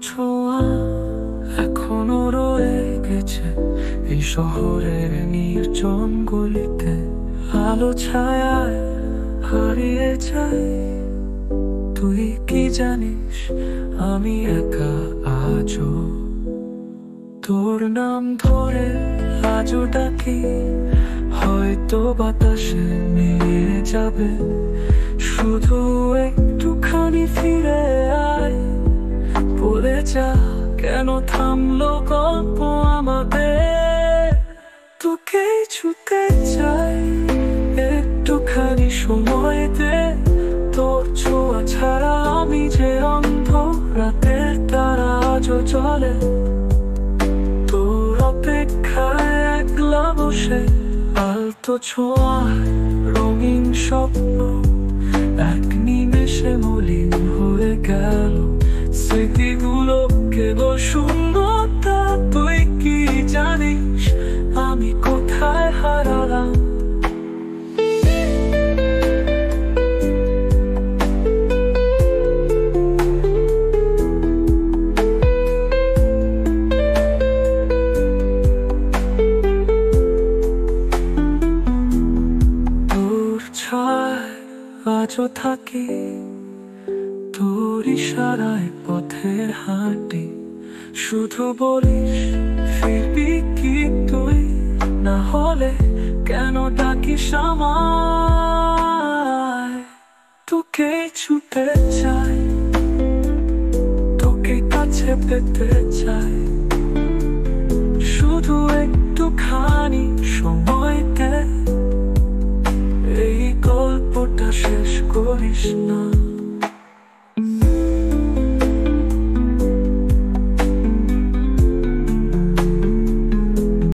ছোঁয়া এখনো রয়ে গেছে এই শহরের নির্জন গলিতে, আলো ছায়ায় হারিয়ে যাই। তুই কি জানিস আমি একা আজও তোর নাম ধরে আজও ডাকি, হয়তো বাতাসে নিয়ে যাবে। শুধু একটুখানি ফিরে আয়, বলে যা কেন থামলো গল্প আমাদের। তোকে ছুতে চাই, একটুখানি সময় দে। তোর ছোঁয়া ছাড়া আমি যে অন্ধ, রাতের তারা আজও জ্বলে। তোর অপেক্ষায় একলা বসে, আলতো ছোঁয়ায় রঙিন স্বপ্ন এক নিমেষে মলিন হয়ে গেল। স্মৃতিগুলো কেবল শূন্যতা। তুই কি জানিস আমি কোথায় হারালাম? আজও থাকি, তোর ইশারায় পথের হাঁটি। শুধু বলিস ফিরবি কি তুই, না হলে কেন ডাকিস আমায়? তোকে ছুটে চাই, তোকে কাছে পেতে চাই। শুধু একটুখানি সময় দে, এই গল্পটা শেষ করিস না।